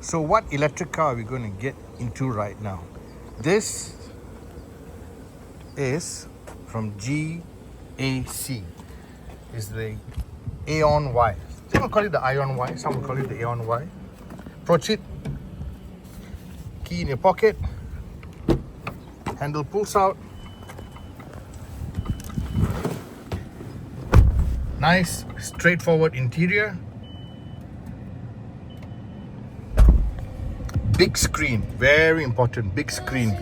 So what electric car are we going to get into right now? This is from GAC. Is the AION Y. Some will call it the ION Y, some will call it the AION Y. Approach it, key in your pocket, handle pulls out. Nice, straightforward interior. Big screen, very important, big screen.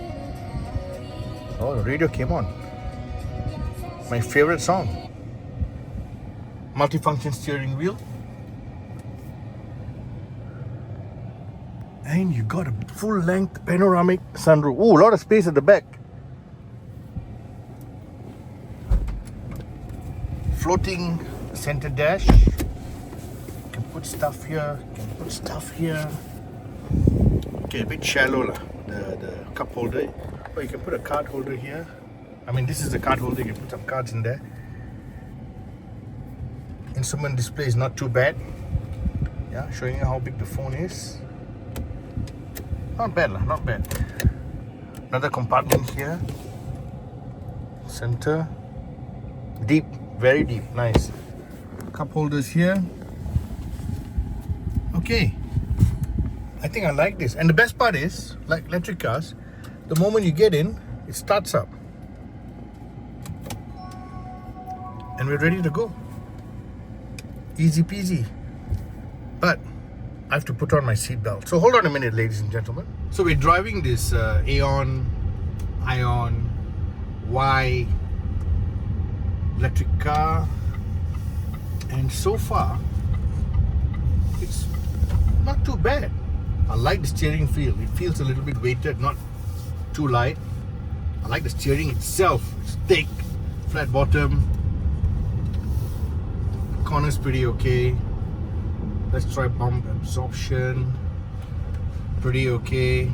Oh, the radio came on. My favorite song. Multifunction steering wheel. And you got a full-length panoramic sunroof. Ooh, a lot of space at the back. Floating center dash. You can put stuff here, you can put stuff here. Okay, a bit shallow lah, the cup holder. Oh, you can put a card holder here. I mean, this is the card holder, you can put some cards in there. Instrument display is not too bad. Yeah, showing you how big the phone is. Not bad lah, not bad. Another compartment here. Center. Deep, very deep, nice. Cup holders here. Okay. I think I like this. And the best part is, like electric cars, the moment you get in, it starts up. And we're ready to go. Easy peasy. But I have to put on my seatbelt. So hold on a minute, ladies and gentlemen. So we're driving this ION Y electric car. And so far, it's not too bad. I like the steering feel. It feels a little bit weighted, not too light. I like the steering itself. It's thick, flat bottom. Corner's pretty okay. Let's try bump absorption. Pretty okay.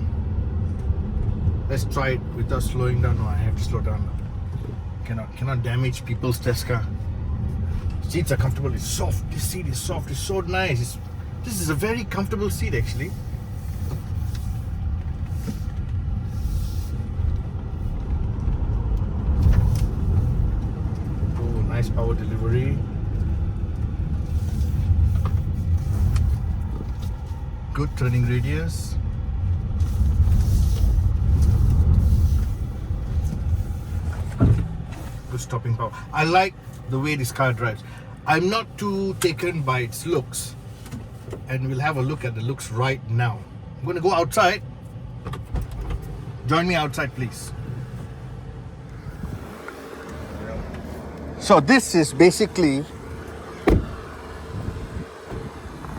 Let's try it without slowing down. No, I have to slow down now. Cannot damage people's test car. Seats are comfortable. It's soft. This seat is soft. It's so nice. This is a very comfortable seat actually. Oh, nice power delivery. Good turning radius. Good stopping power. I like the way this car drives. I'm not too taken by its looks. And we'll have a look at the looks right now. I'm going to go outside. Join me outside, please. So this is basically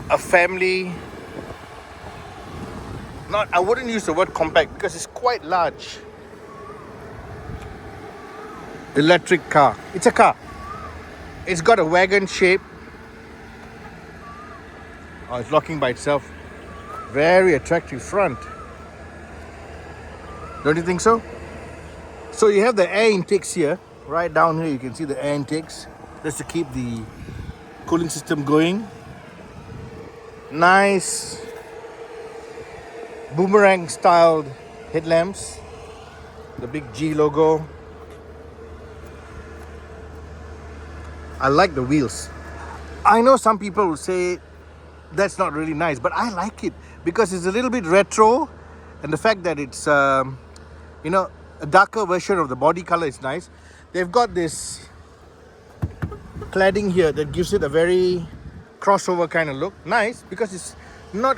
a family. I wouldn't use the word compact because it's quite large. Electric car. It's a car. It's got a wagon shape. Oh, it's locking by itself. Very attractive front. Don't you think so? So you have the air intakes here. Right down here you can see the air intakes. That's to keep the cooling system going. Nice boomerang styled headlamps. The big G logo. I like the wheels. I know some people will say that's not really nice, but I like it because it's a little bit retro, and the fact that it's a darker version of the body color is nice. They've got this cladding here that gives it a very crossover kind of look. Nice because it's not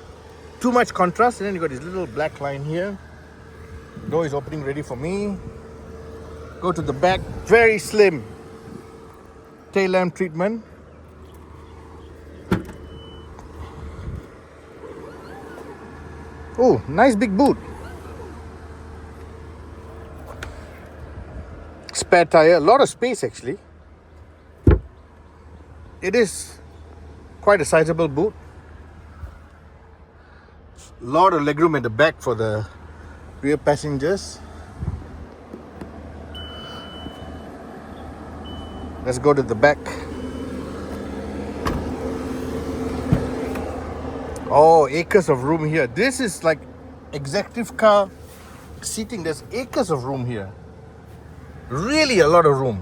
too much contrast, and then you got this little black line here. Door is opening ready for me. Go to the back, very slim tail lamp treatment. Oh, nice big boot. Spare tire, a lot of space actually. It is quite a sizable boot. A lot of legroom at the back for the rear passengers. Let's go to the back. Oh, acres of room here. This is like executive car seating. There's acres of room here. Really a lot of room.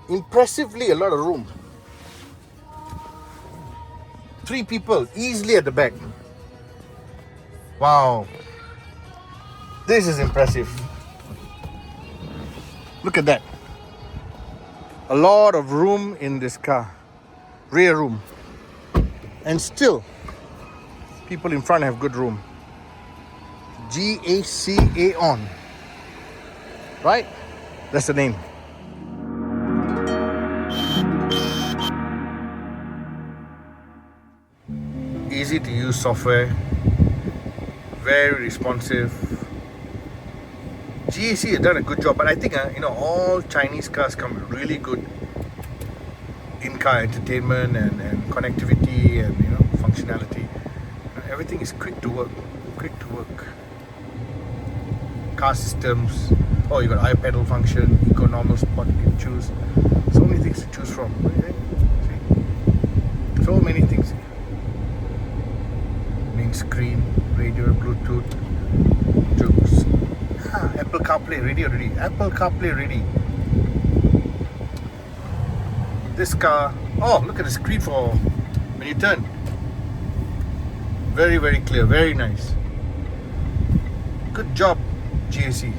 Impressively a lot of room. 3 people easily at the back. Wow. This is impressive. Look at that. A lot of room in this car. Rear room. And still, people in front have good room. GAC AION. Right? That's the name. Easy to use software. Very responsive. GAC has done a good job, but I think all Chinese cars come with really good in-car entertainment and connectivity and functionality. Everything is quick to work. Car systems. Oh, you got iPedal function, eco normal spot you can choose. So many things to choose from. See? So many things. Main screen, radio, Bluetooth, jokes. Apple CarPlay ready already. Apple CarPlay ready. This car. Oh, look at the screen for when you turn. Very, very clear. Very nice. Good job, GAC.